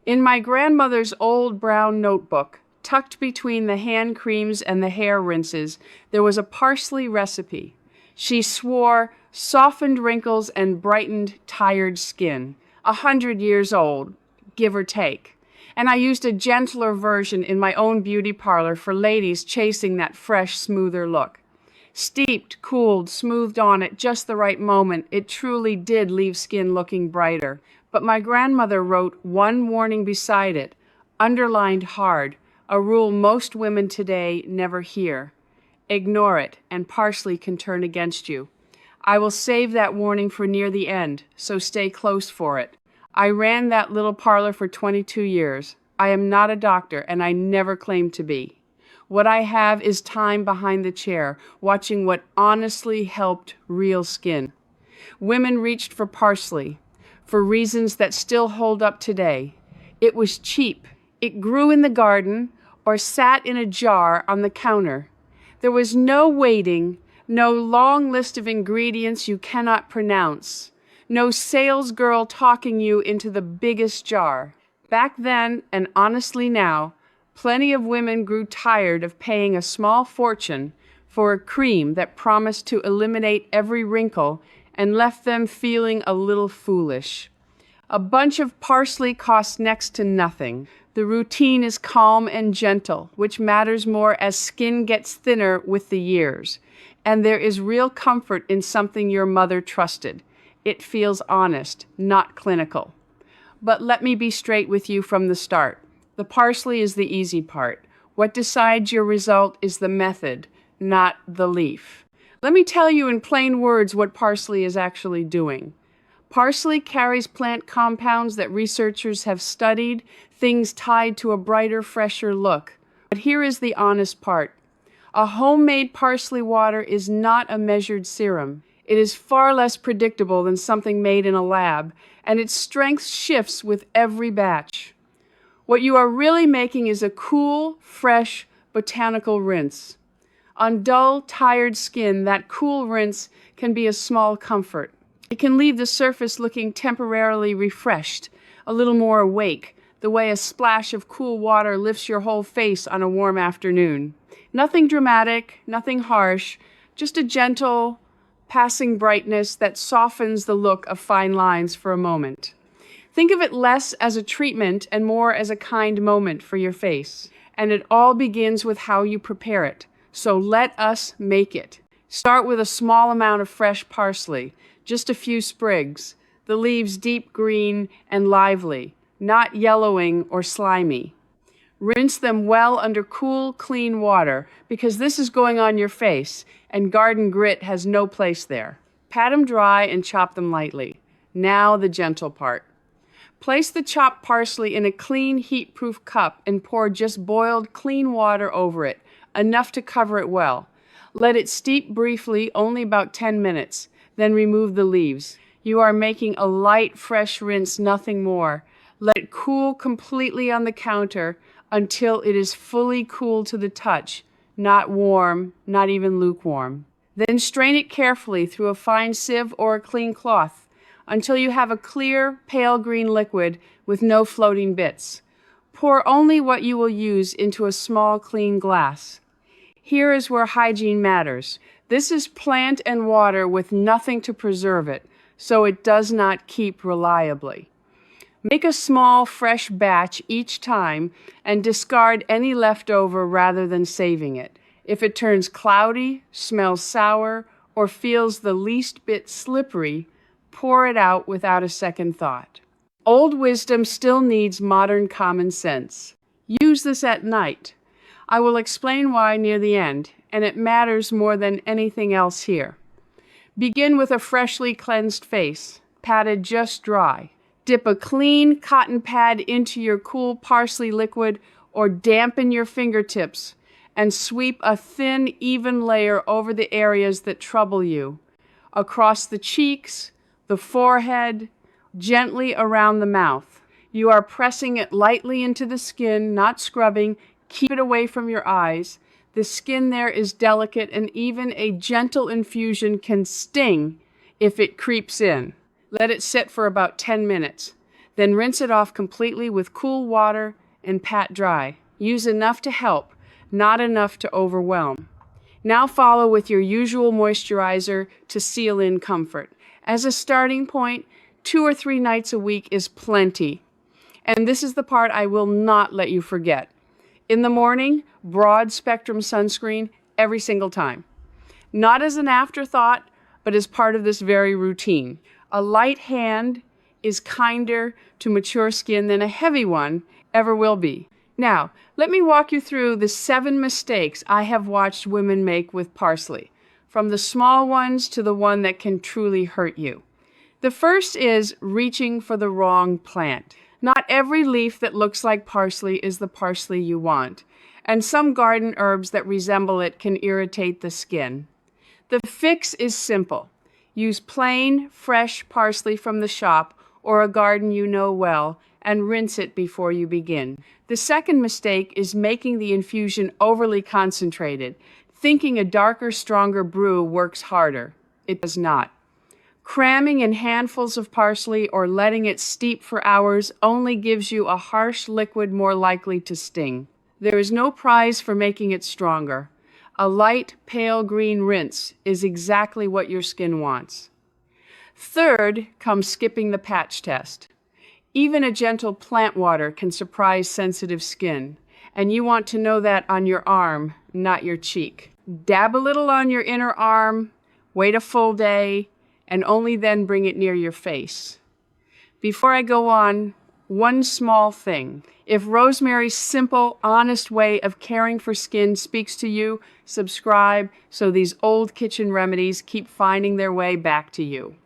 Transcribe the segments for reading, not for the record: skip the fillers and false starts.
In my grandmother's old brown notebook, tucked between the hand creams and the hair rinses, there was a parsley recipe. She swore softened wrinkles and brightened tired skin. 100 years old, give or take. And I used a gentler version in my own beauty parlor for ladies chasing that fresh, smoother look. Steeped, cooled, smoothed on at just the right moment, it truly did leave skin looking brighter. But my grandmother wrote one warning beside it, underlined hard, a rule most women today never hear. Ignore it, and parsley can turn against you. I will save that warning for near the end, so stay close for it. I ran that little parlor for 22 years. I am not a doctor, and I never claimed to be. What I have is time behind the chair, watching what honestly helped real skin. Women reached for parsley, for reasons that still hold up today. It was cheap. It grew in the garden or sat in a jar on the counter. There was no waiting, no long list of ingredients you cannot pronounce, no sales girl talking you into the biggest jar. Back then, and honestly now, plenty of women grew tired of paying a small fortune for a cream that promised to eliminate every wrinkle and left them feeling a little foolish. A bunch of parsley costs next to nothing. The routine is calm and gentle, which matters more as skin gets thinner with the years. And there is real comfort in something your mother trusted. It feels honest, not clinical. But let me be straight with you from the start. The parsley is the easy part. What decides your result is the method, not the leaf. Let me tell you in plain words what parsley is actually doing. Parsley carries plant compounds that researchers have studied, things tied to a brighter, fresher look. But here is the honest part. A homemade parsley water is not a measured serum. It is far less predictable than something made in a lab, and its strength shifts with every batch. What you are really making is a cool, fresh, botanical rinse. On dull, tired skin, that cool rinse can be a small comfort. It can leave the surface looking temporarily refreshed, a little more awake, the way a splash of cool water lifts your whole face on a warm afternoon. Nothing dramatic, nothing harsh, just a gentle, passing brightness that softens the look of fine lines for a moment. Think of it less as a treatment and more as a kind moment for your face. And it all begins with how you prepare it. So let us make it. Start with a small amount of fresh parsley, just a few sprigs, the leaves deep green and lively, not yellowing or slimy. Rinse them well under cool, clean water because this is going on your face and garden grit has no place there. Pat them dry and chop them lightly. Now the gentle part. Place the chopped parsley in a clean, heat-proof cup and pour just boiled, clean water over it, enough to cover it well. Let it steep briefly, only about 10 minutes. Then remove the leaves. You are making a light, fresh rinse, nothing more. Let it cool completely on the counter until it is fully cool to the touch, not warm, not even lukewarm. Then strain it carefully through a fine sieve or a clean cloth until you have a clear, pale green liquid with no floating bits. Pour only what you will use into a small, clean glass. Here is where hygiene matters. This is plant and water with nothing to preserve it, so it does not keep reliably. Make a small, fresh batch each time and discard any leftover rather than saving it. If it turns cloudy, smells sour, or feels the least bit slippery, pour it out without a second thought. Old wisdom still needs modern common sense. Use this at night. I will explain why near the end, and it matters more than anything else here. Begin with a freshly cleansed face, patted just dry. Dip a clean cotton pad into your cool parsley liquid or dampen your fingertips and sweep a thin, even layer over the areas that trouble you, across the cheeks, the forehead, gently around the mouth. You are pressing it lightly into the skin, not scrubbing. Keep it away from your eyes. The skin there is delicate, and even a gentle infusion can sting if it creeps in. Let it sit for about 10 minutes. Then rinse it off completely with cool water and pat dry. Use enough to help, not enough to overwhelm. Now follow with your usual moisturizer to seal in comfort. As a starting point, 2 or 3 nights a week is plenty. And this is the part I will not let you forget. In the morning, broad spectrum sunscreen every single time. Not as an afterthought, but as part of this very routine. A light hand is kinder to mature skin than a heavy one ever will be. Now, let me walk you through the 7 mistakes I have watched women make with parsley, from the small ones to the one that can truly hurt you. The first is reaching for the wrong plant. Not every leaf that looks like parsley is the parsley you want, and some garden herbs that resemble it can irritate the skin. The fix is simple. Use plain, fresh parsley from the shop or a garden you know well, and rinse it before you begin. The second mistake is making the infusion overly concentrated, thinking a darker, stronger brew works harder. It does not. Cramming in handfuls of parsley or letting it steep for hours only gives you a harsh liquid more likely to sting. There is no prize for making it stronger. A light, pale green rinse is exactly what your skin wants. Third comes skipping the patch test. Even a gentle plant water can surprise sensitive skin, and you want to know that on your arm, not your cheek. Dab a little on your inner arm, wait a full day, and only then bring it near your face. Before I go on, one small thing. If Rosemary's simple, honest way of caring for skin speaks to you, subscribe so these old kitchen remedies keep finding their way back to you.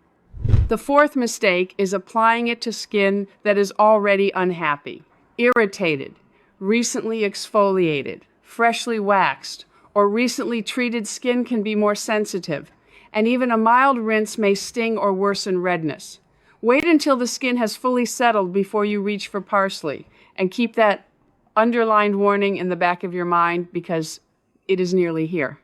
The fourth mistake is applying it to skin that is already unhappy, irritated, recently exfoliated, freshly waxed, or recently treated skin can be more sensitive, and even a mild rinse may sting or worsen redness. Wait until the skin has fully settled before you reach for parsley, and keep that underlined warning in the back of your mind because it is nearly here.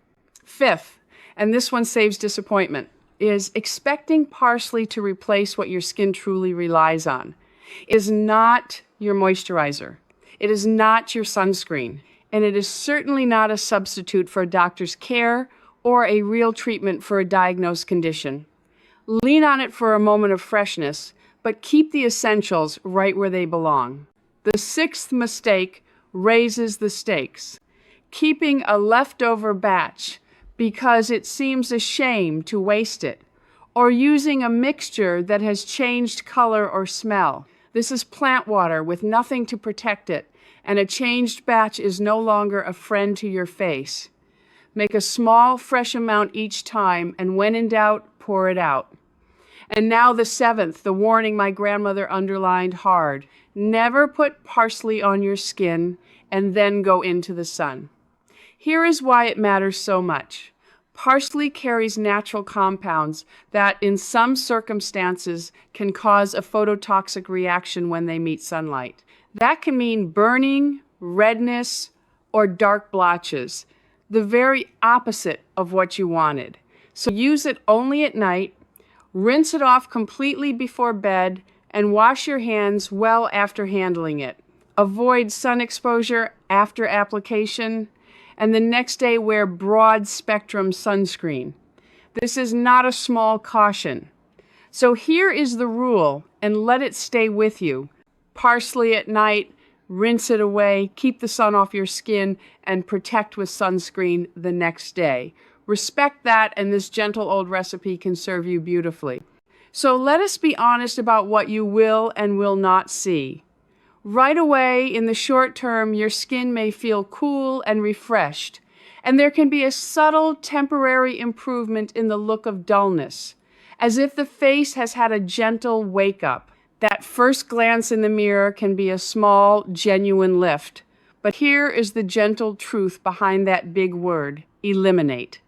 Fifth, and this one saves disappointment, is expecting parsley to replace what your skin truly relies on. It is not your moisturizer. It is not your sunscreen. And it is certainly not a substitute for a doctor's care or a real treatment for a diagnosed condition. Lean on it for a moment of freshness, but keep the essentials right where they belong. The sixth mistake raises the stakes. Keeping a leftover batch because it seems a shame to waste it, or using a mixture that has changed color or smell. This is plant water with nothing to protect it, and a changed batch is no longer a friend to your face. Make a small, fresh amount each time, and when in doubt, pour it out. And now the seventh, the warning my grandmother underlined hard. Never put parsley on your skin and then go into the sun. Here is why it matters so much. Parsley carries natural compounds that, in some circumstances, can cause a phototoxic reaction when they meet sunlight. That can mean burning, redness, or dark blotches, the very opposite of what you wanted. So use it only at night, rinse it off completely before bed, and wash your hands well after handling it. Avoid sun exposure after application, and the next day wear broad spectrum sunscreen. This is not a small caution. So here is the rule, and let it stay with you. Parsley at night, rinse it away, keep the sun off your skin, and protect with sunscreen the next day. Respect that, and this gentle old recipe can serve you beautifully. So let us be honest about what you will and will not see. Right away, in the short term, your skin may feel cool and refreshed, and there can be a subtle temporary improvement in the look of dullness, as if the face has had a gentle wake-up. That first glance in the mirror can be a small, genuine lift. But here is the gentle truth behind that big word: eliminate.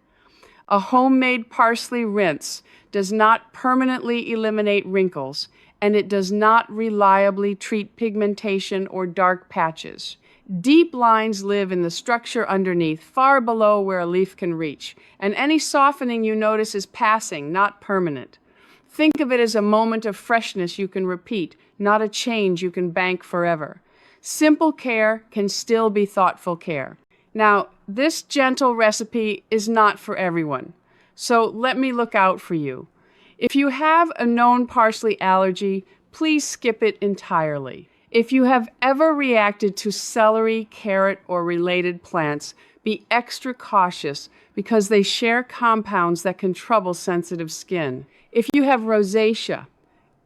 A homemade parsley rinse does not permanently eliminate wrinkles, and it does not reliably treat pigmentation or dark patches. Deep lines live in the structure underneath, far below where a leaf can reach, and any softening you notice is passing, not permanent. Think of it as a moment of freshness you can repeat, not a change you can bank forever. Simple care can still be thoughtful care. Now, this gentle recipe is not for everyone, so let me look out for you. If you have a known parsley allergy, please skip it entirely. If you have ever reacted to celery, carrot, or related plants, be extra cautious because they share compounds that can trouble sensitive skin. If you have rosacea,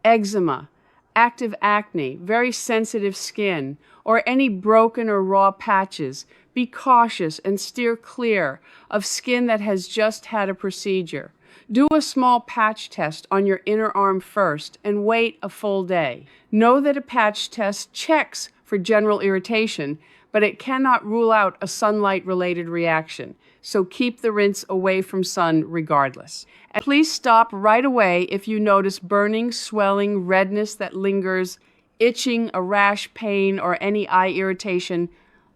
eczema, active acne, very sensitive skin, or any broken or raw patches, be cautious and steer clear of skin that has just had a procedure. Do a small patch test on your inner arm first and wait a full day. Know that a patch test checks for general irritation, but it cannot rule out a sunlight-related reaction, so keep the rinse away from sun regardless. And please stop right away if you notice burning, swelling, redness that lingers, itching, a rash, pain, or any eye irritation.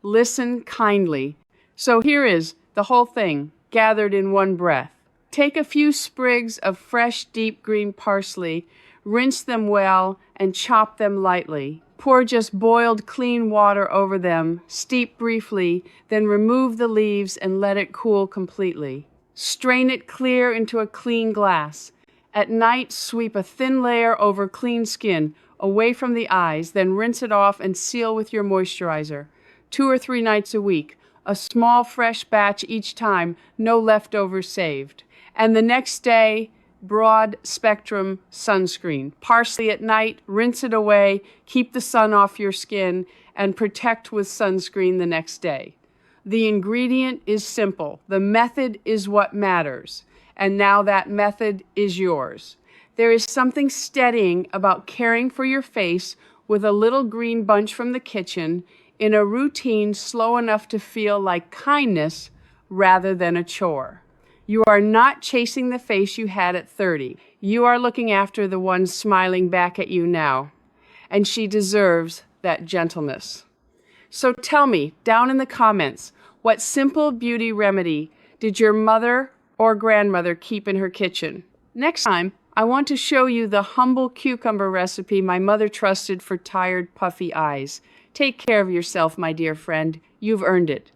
Listen kindly. So here is the whole thing gathered in one breath. Take a few sprigs of fresh, deep green parsley, rinse them well, and chop them lightly. Pour just boiled clean water over them, steep briefly, then remove the leaves and let it cool completely. Strain it clear into a clean glass. At night, sweep a thin layer over clean skin, away from the eyes, then rinse it off and seal with your moisturizer. 2 or 3 nights a week, a small fresh batch each time, no leftovers saved. And the next day, broad spectrum sunscreen. Parsley at night, rinse it away, keep the sun off your skin, and protect with sunscreen the next day. The ingredient is simple. The method is what matters. And now that method is yours. There is something steadying about caring for your face with a little green bunch from the kitchen in a routine slow enough to feel like kindness rather than a chore. You are not chasing the face you had at 30. You are looking after the one smiling back at you now. And she deserves that gentleness. So tell me, down in the comments, what simple beauty remedy did your mother or grandmother keep in her kitchen? Next time, I want to show you the humble cucumber recipe my mother trusted for tired, puffy eyes. Take care of yourself, my dear friend. You've earned it.